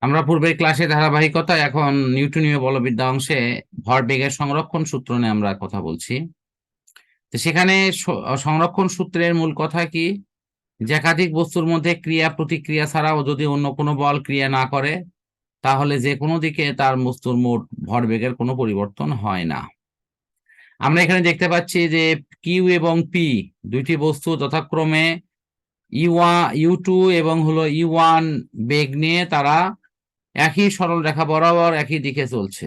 আমরা পূর্বের ক্লাসে ধারাবাহিকতা এখন নিউটনীয় বলবিদ্যা অংশে ভরবেগের সংরক্ষণ সূত্র নিয়ে আমরা কথা বলছি। তো সেখানে সংরক্ষণ সূত্রের মূল কথা কি, যে একাধিক বস্তুর মধ্যে ক্রিয়া প্রতিক্রিয়া ছাড়াও যদি অন্য কোনো বল ক্রিয়া না করে তাহলে যে কোনো দিকে তার বস্তুর মোট ভরবেগের কোনো পরিবর্তন হয় না। আমরা এখানে দেখতে পাচ্ছি যে কিউ এবং পি দুইটি বস্তু যথাক্রমে ইউ টু এবং হলো ইউ1 বেগ নিয়ে তারা একই সরল রেখা বরাবর একই দিকে চলছে।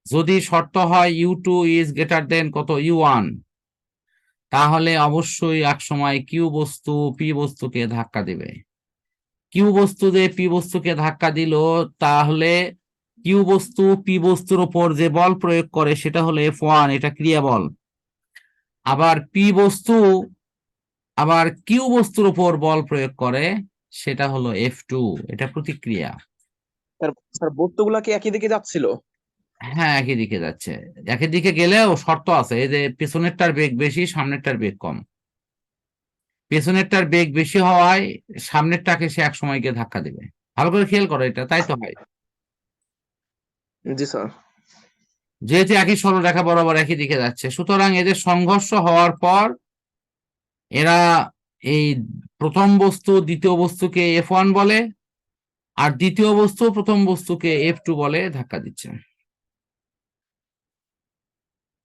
যদি শর্ত হয় ইউ2 ইজ গ্রেটার দেন কত ইউ1, তাহলে অবশ্যই এক সময় কিউ বস্তু পি বস্তুকে ধাক্কা দেবে। কিউ বস্তু যে পি বস্তুকে ধাক্কা দিল, তাহলে কিউ বস্তু পি বস্তুর উপর যে বল প্রয়োগ করে সেটা হলো F1, এটা ক্রিয়া বল। আবার কিউ বস্তুর উপর বল প্রয়োগ করে সেটা হলো F2, এটা প্রতিক্রিয়া। স্যার বস্তুগুলা কি একই দিকে যাচ্ছিল? হ্যাঁ, একই দিকে যাচ্ছে। একই দিকে গেলেও শর্ত আছে, এই যে পেছনেরটার বেগ বেশি সামনেরটার বেগ কম। পেছনেরটার বেগ বেশি হওয়ায় সামনেরটাকে সে এক সময় গিয়ে ধাক্কা দেবে। ভালো করে খেয়াল করো, এটা তাই তো হয়। জি স্যার। যেহেতু একই সরলরেখা বরাবর একই দিকে যাচ্ছে, সুতরাং এদের সংঘর্ষ হওয়ার পর এরা এই প্রথম বস্তু দ্বিতীয় বস্তুকে F1 বলে, আর দ্বিতীয় বস্তু প্রথম বস্তুকে F2 বলে ধাক্কা দিচ্ছে।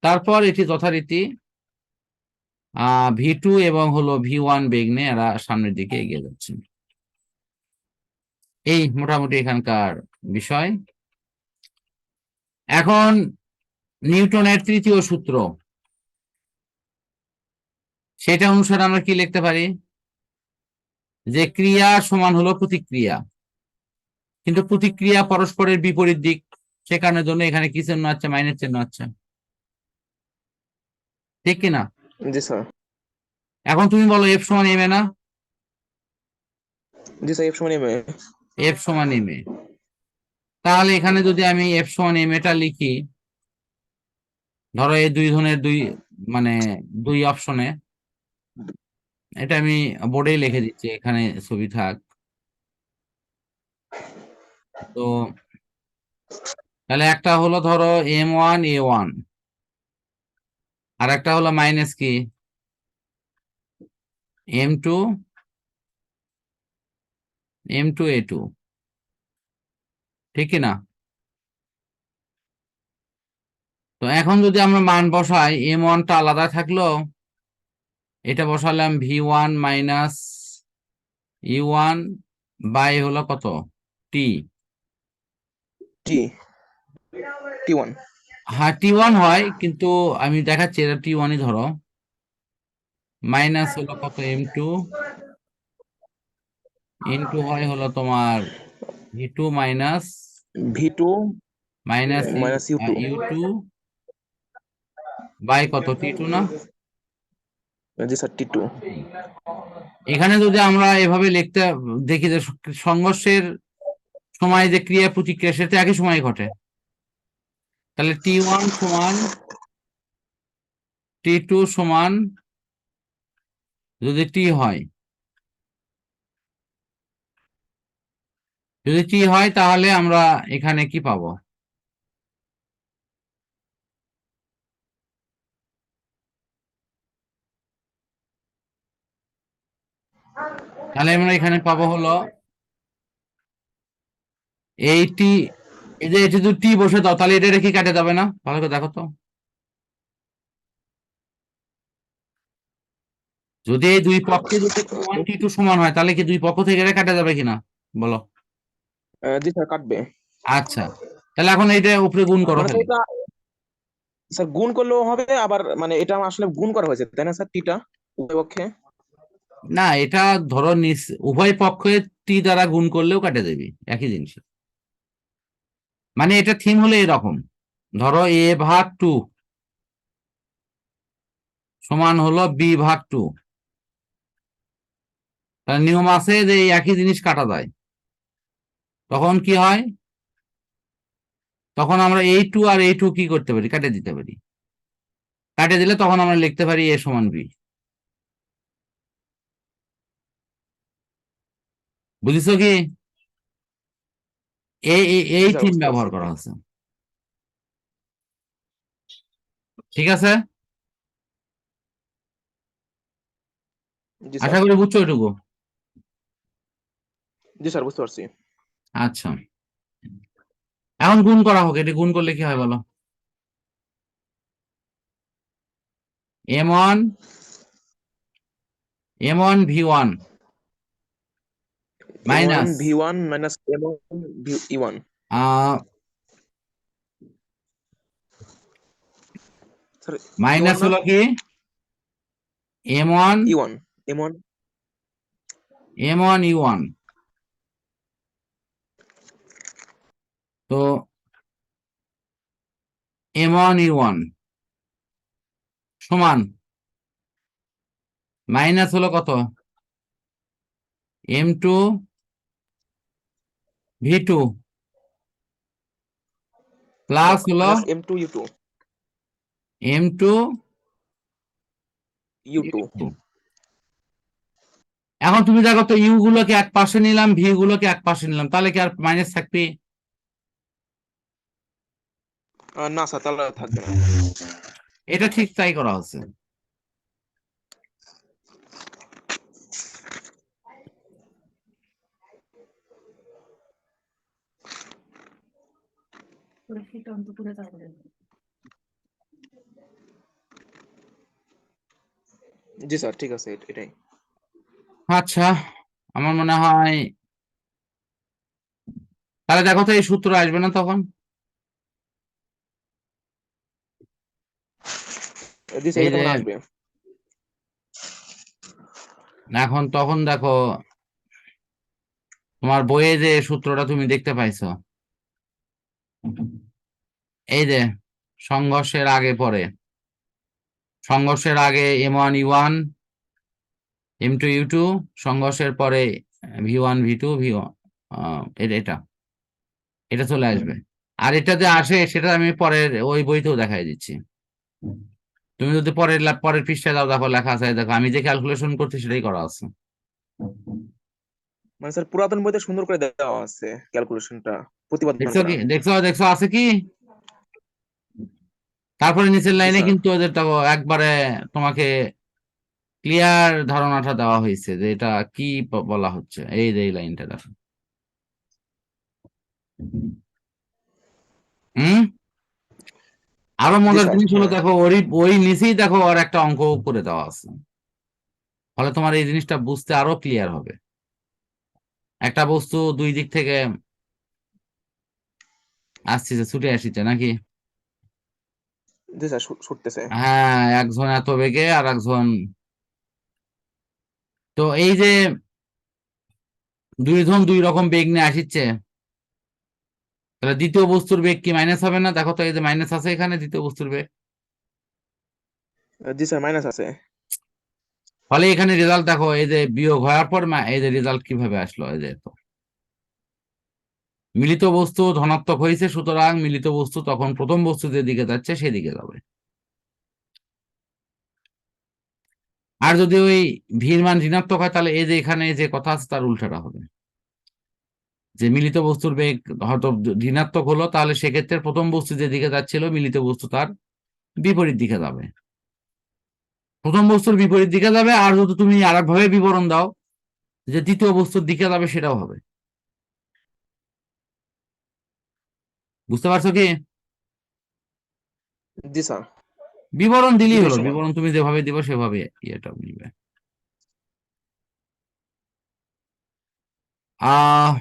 তারপর এটি যথারীতি V2 এবং হলো V1 বেগ নিয়ে এরা সামনের দিকে এগিয়ে যাচ্ছে। এই মোটামুটি এখানকার বিষয়। এখন নিউটনের তৃতীয় সূত্র, সেটা অনুসারে আমরা কি লিখতে পারি, যে ক্রিয়া সমান হলো প্রতিক্রিয়া, কিন্তু প্রতিক্রিয়া পরস্পরের বিপরীত দিক, সে কারণের জন্য এখানে কি চিহ্ন আছে, মাইনাস চিহ্ন আছে, ঠিক কিনা? জি স্যার। এখন তুমি বলো এফ সমান এম এ না? জি স্যার, এফ সমান এম এ। এফ সমান এম এ, তাহলে এখানে যদি আমি এফ সমান এম এটা লিখি, ধরো এই দুই ধরনের মানে দুই অপশনে, এটা আমি বোর্ডেই লিখে দিচ্ছি, এখানে ছবি থাক। তো তাহলে একটা হলো ধরো M1 A1, আর একটা হলো মাইনাস কি M2 A2, ঠিক কিনা? তো এখন যদি আমরা মান বসাই, M1টা আলাদা থাকলো, এটা বসালাম V1 মাইনাস U1 বাই হলো কত T। T1। হ্যাঁ, T1 হয়, কিন্তু আমি দেখাচ্ছি এটা T1ই ধরো, মাইনাস হলো কত M2 ইন্টু হয় হলো তোমার V2 minus V2 minus minus U2। U2 by কত T2 না? জি স্যার, T2। এখানে যদি আমরা এভাবে লিখতে দেখি যে সংঘর্ষের সময় যে ক্রিয়া প্রতিক্রিয়া সেটা একই সময় ঘটে, তাহলে T1 সমান T2 সমান, যদি T হয়, তাহলে আমরা এখানে কি পাবো, তাহলে আমরা এখানে পাবো হলো এইটি, এই যে এটি যদি টি বসে দাও তাহলে এটা কি কাটে যাবে না? ভালো করে দেখো তো, যদি এই দুই পক্ষে যদি T1 T2 সমান হয় তাহলে কি দুই পক্ষ থেকে এটা কাটা যাবে কিনা বলো? জি স্যার, কাটবে। আচ্ছা, তাহলে এখন এইটা উপরে গুণ করো মানে খালি। এটা স্যার গুণ করলেও হবে, আবার মানে এটা আসলে গুণ করা হয়েছে তাই না স্যার, টিটা উভয় পক্ষে? না, এটা ধরো উভয় পক্ষে টি দ্বারা গুণ করলেও কাটে দেবে, একই জিনিস। মানে এটা থিম হলো এরকম, ধরো A/2 সমান হলো B/2, তার নিয়ম আছে যে এই একই জিনিস কাটা যায়। তখন কি হয়, তখন আমরা A2 আর A2 কি করতে পারি, কাটে দিতে পারি। কাটে দিলে তখন আমরা লিখতে পারি A সমান B। বুঝেছো কি? এই জি স্যার, থিম বুঝতে ব্যবহার পারছি। করা হচ্ছে। ঠিক আছে, জি স্যার। আশা করি বুঝছো এটুকু। জি স্যার, বুঝতে পারছি। আচ্ছা, এখন গুণ করা হোক। এটি গুণ করলে কি হয় বলো? M1 V1 M1 minus V1 minus M1 E1। Sir, E1 minus না? হলো কি M1 E1, M1। E1, তো M1 সমান মাইনাস হলো কত M2 V2 প্লাস হলো minus M2 U2। M2 U2। U2। এখন তুমি দেখো তো, ইউ গুলোকে এক পাশে নিলাম, ভি গুলোকে এক পাশে নিলাম, তাহলে কি আর মাইনাস থাকবে? না স্যার, তাহলে আর থাকবে না। এটা ঠিক তাই করা হচ্ছে। জি স্যার, ঠিক আছে, এটাই। আচ্ছা, আমার মনে হয় তাহলে দেখো তো এই সূত্র আসবে না তখন? জি স্যার, এই এটা যে তখন আসবে। এখন তখন দেখো, তোমার বইয়ে যে সূত্রটা তুমি দেখতে পাইছো, এই যে সংঘর্ষের আগে পরে, সংঘর্ষের আগে M1 E1 M2 U2, সংঘর্ষের পরে V1 V2 V1, এটা এটা চলে আসবে। আর এটা যে আসে সেটা আমি পরের ওই বইতেও দেখাই দিচ্ছি। তুমি যদি পরের পৃষ্ঠায় যাও, দেখো লেখা আছে, দেখো আমি যে ক্যালকুলেশন করছি সেটাই করা আছে। মানে স্যার, পুরাতন বইতে সুন্দর করে দেওয়া আছে ক্যালকুলেশনটা, প্রতিপাদন দেখছো করা। কি, দেখছো আছে কি? তারপরে নিচের জি লাইনে স্যার। কিন্তু ওদের দেখো একবারে তোমাকে ক্লিয়ার ধারণাটা দেওয়া হয়েছে যে এটা কি বলা হচ্ছে। এই যে এই লাইনটা দেখো। হুম। আরো জি মজার স্যার, জিনিস হলো, হ্যাঁ। দেখো ওই নিচেই দেখো আর একটা অঙ্ক করে দেওয়া আছে। ফলে তোমার এই জিনিসটা বুঝতে আরো ক্লিয়ার হবে। একটা বস্তু দুই দিক থেকে আসছে, ছুটে আসছে নাকি? জি স্যার, ছুটতেছে। হ্যাঁ, একজন এত বেগে আর একজন, তো এই যে দুইজন দুই রকম বেগ নিয়ে আসছে, তাহলে দ্বিতীয় বস্তুর বেগ কি মাইনাস হবে না? দেখো তো, এই যে মাইনাস আছে এখানে দ্বিতীয় বস্তুর বেগ। জি স্যার, মাইনাস আছে। ফলে এখানে রেজাল্ট দেখো, এই যে বিয়োগ হওয়ার পর এই যে রেজাল্ট কিভাবে আসলো, এই যে তো মিলিত বস্তু ধনাত্মক হয়েছে, সুতরাং মিলিত বস্তু তখন প্রথম বস্তু যেদিকে যাচ্ছে সেদিকে যাবে। আর যদি ওই ভির মান ঋণাত্মক হয়, তাহলে এই যে এখানে যে কথা আছে তার উল্টাটা হবে, যে মিলিত বস্তুর বেগ হয়তো ঋণাত্মক হলো, তাহলে সেক্ষেত্রে প্রথম বস্তু যেদিকে যাচ্ছিল মিলিত বস্তু তার বিপরীত দিকে যাবে, প্রথম বস্তুর বিপরীত দিকে যাবে। আর যদি তুমি আর এক ভাবে বিবরণ দাও যে দ্বিতীয় বস্তুর দিকে যাবে, সেটাও হবে। বুঝতে পারছো কি? জি স্যার, বিবরণ দিলেই দুটোই হলো, সমান। বিবরণ তুমি যেভাবে দিবে সেভাবে ইয়েটা মিলবে। আহ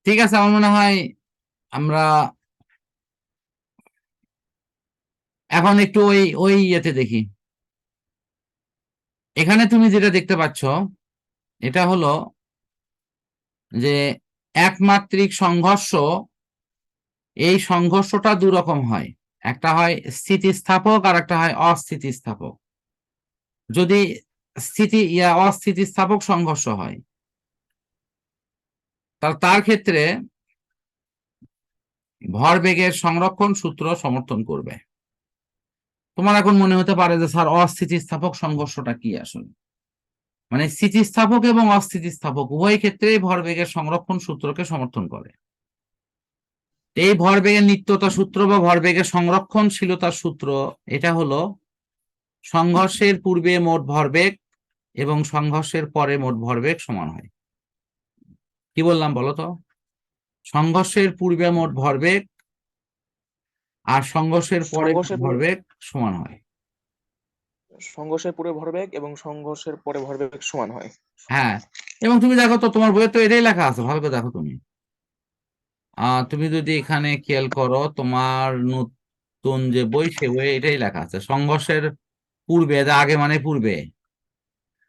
ঠিক আছে, আমার মনে হয় আমরা এখন একটু ওই ওই ইয়েতে দেখি। এখানে তুমি যেটা দেখতে পাচ্ছ, এটা হলো যে একমাত্রিক সংঘর্ষ, এই সংঘর্ষটা দু রকম হয়। একটা হয় স্থিতিস্থাপক আর একটা হয় অস্থিতিস্থাপক। যদি অস্থিতিস্থাপক সংঘর্ষ হয়, তাহলে তার ক্ষেত্রে ভরবেগের সংরক্ষণ সূত্র সমর্থন করবে। তোমার এখন মনে হতে পারে যে স্যার, অস্থিতিস্থাপক সংঘর্ষটা কি আসলে? মানে স্থিতিস্থাপক এবং অস্থিতিস্থাপক উভয় ক্ষেত্রেই ভরবেগের সংরক্ষণ সূত্রকে সমর্থন করে। এই ভরবেগের নিত্যতা সূত্র বা ভরবেগের সংরক্ষণশীলতার সূত্র এটা হলো সংঘর্ষের পূর্বে মোট ভরবেগ এবং সংঘর্ষের পরে মোট ভরবেগ সমান হয়। কি বললাম বলো তো? সংঘর্ষের পূর্বে মোট ভরবেগ আর সংঘর্ষের পরে মোট ভরবেগ সমান হয়। সংঘর্ষের পূর্বে ভরবেগ এবং সংঘর্ষের পরে ভরবেগ সমান হয়। হ্যাঁ, এবং তুমি দেখো তো তোমার বইয়ে তো এটাই লেখা আছে, ভালো করে দেখো তুমি। তুমি যদি এখানে খেয়াল করো তোমার নতুন যে বই সে বইয়ে এটাই লেখা আছে, সংঘর্ষের পূর্বে, আগে মানে পূর্বে,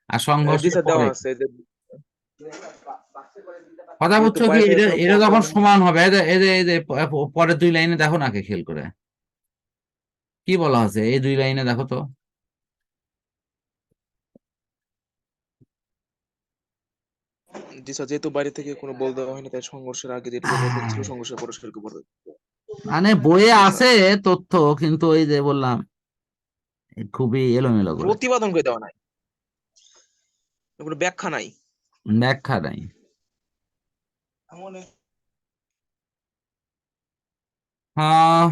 আর জি সংঘর্ষের স্যার, দেওয়া পরে। আছে যে কথা যেহেতু বুঝছো কি? বাইরে থেকে এটা কোনো এটা যখন প্রবলেম। সমান হবে, এই যে পরের দুই লাইনে দেখো নাকি খেয়াল করে কি বলা আছে, এই দুই লাইনে দেখো তো। জি স্যার, যেহেতু বাইরে থেকে কোনো বল দেওয়া হয়নি তাই সংঘর্ষের আগে যেটুকু ভরবেগ ছিল সংঘর্ষের পরে সেটুকু ভরবেগ। মানে বইয়ে জি আছে স্যার, তথ্য, কিন্তু ওই যে বললাম খুবই এলোমেলো করে, প্রতিপাদন করে দেওয়া নাই, কোনো ব্যাখ্যা নাই। ব্যাখ্যা নাই। আহ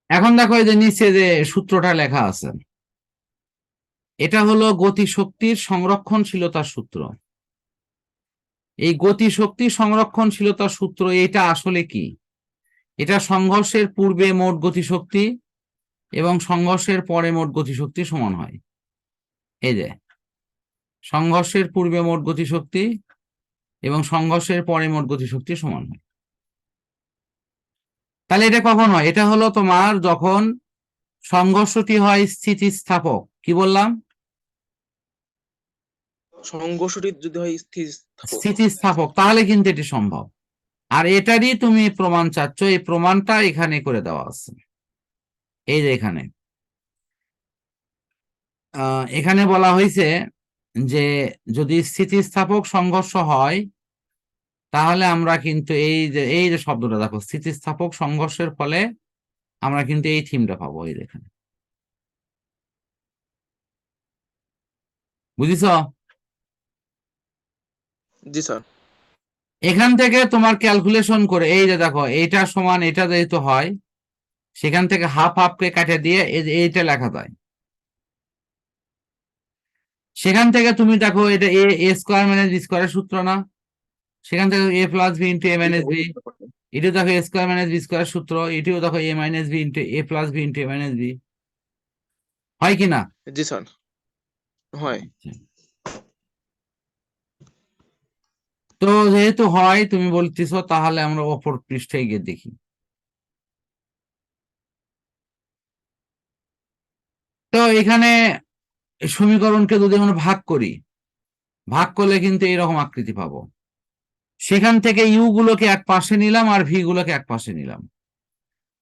এখন দেখো এই যে নিচে যে সূত্রটা লেখা আছে, এটা হলো গতিশক্তির সংরক্ষণশীলতার সূত্র। এই গতিশক্তি সংরক্ষণশীলতার সূত্র এটা আসলে কি? এটা সংঘর্ষের পূর্বে মোট গতিশক্তি এবং সংঘর্ষের পরে মোট গতিশক্তি সমান হয়। এই যে সংঘর্ষের পূর্বে মোট গতিশক্তি এবং সংঘর্ষের পরে মোট গতিশক্তি সমান হয়। তাহলে এটা কখন হয়? এটা হলো তোমার যখন সংঘর্ষটি হয় স্থিতিস্থাপক। কি বললাম? সংঘর্ষটি যদি হয় স্থিতিস্থাপক। স্থিতিস্থাপক, তাহলে কিন্তু এটি সম্ভব। আর এটারই তুমি প্রমাণ চাচ্ছ, এই প্রমাণটা এখানে করে দেওয়া আছে। এই যে এখানে বলা হয়েছে যে যদি স্থিতিস্থাপক সংঘর্ষ হয় তাহলে আমরা কিন্তু এই যে শব্দটা দেখো, স্থিতিস্থাপক সংঘর্ষের ফলে আমরা কিন্তু এই থিমটা পাবো। এই দেখেন, বুঝিস? জি স্যার। এখান থেকে তোমার ক্যালকুলেশন করে এই যে দেখো, এইটা সমান এটা যেহেতু হয়, সেখান থেকে হাফ হাফকে কাটে দিয়ে এইটা লেখা যায়। সেখান থেকে তুমি দেখো এটা এ স্কোয়ার মাইনাস বি স্কোয়ারের সূত্র না? সেখান থেকে এ প্লাস বি ইন্টু এ জি মাইনাস স্যার, ওই বি, বুঝতে পারলাম। এটিও দেখো এ স্কোয়ার মাইনাস বি স্কোয়ারের সূত্র, এটিও দেখো এ মাইনাস বি ইন্টু এ প্লাস বি ইন্টু এ মাইনাস বি, হয় কি না? জি স্যার, হয়। আচ্ছা। তো যেহেতু হয় তুমি বলতেছো, তাহলে আমরা অপর পৃষ্ঠায় গিয়ে দেখি। তো এখানে সমীকরণকে যদি আমরা ভাগ করি, ভাগ করলে কিন্তু এরকম আকৃতি পাবো। সেখান থেকে ইউ গুলোকে এক পাশে নিলাম আর ভি গুলোকে এক পাশে নিলাম।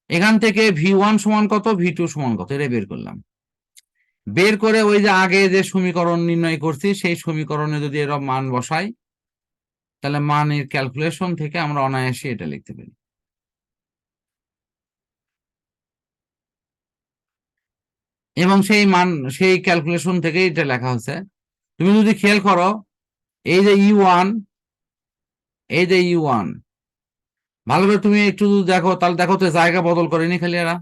এখান থেকে V1 সমান কত, V2 সমান কত, এটা বের করলাম। বের করে ওই যে আগে যে সমীকরণ নির্ণয় করছি সেই সমীকরণে যদি এরকম মান বসাই, তাহলে মানের ক্যালকুলেশন থেকে আমরা অনায়াসে এটা লিখতে পারি। এবং সেই ক্যালকুলেশন থেকে এটা লেখা হচ্ছে। তুমি যদি খেয়াল করো, এই যে U1, এই যে U1, ভালো করে তুমি একটু দেখো, তাহলে দেখো তো জায়গা বদল করেনি খালি এরা।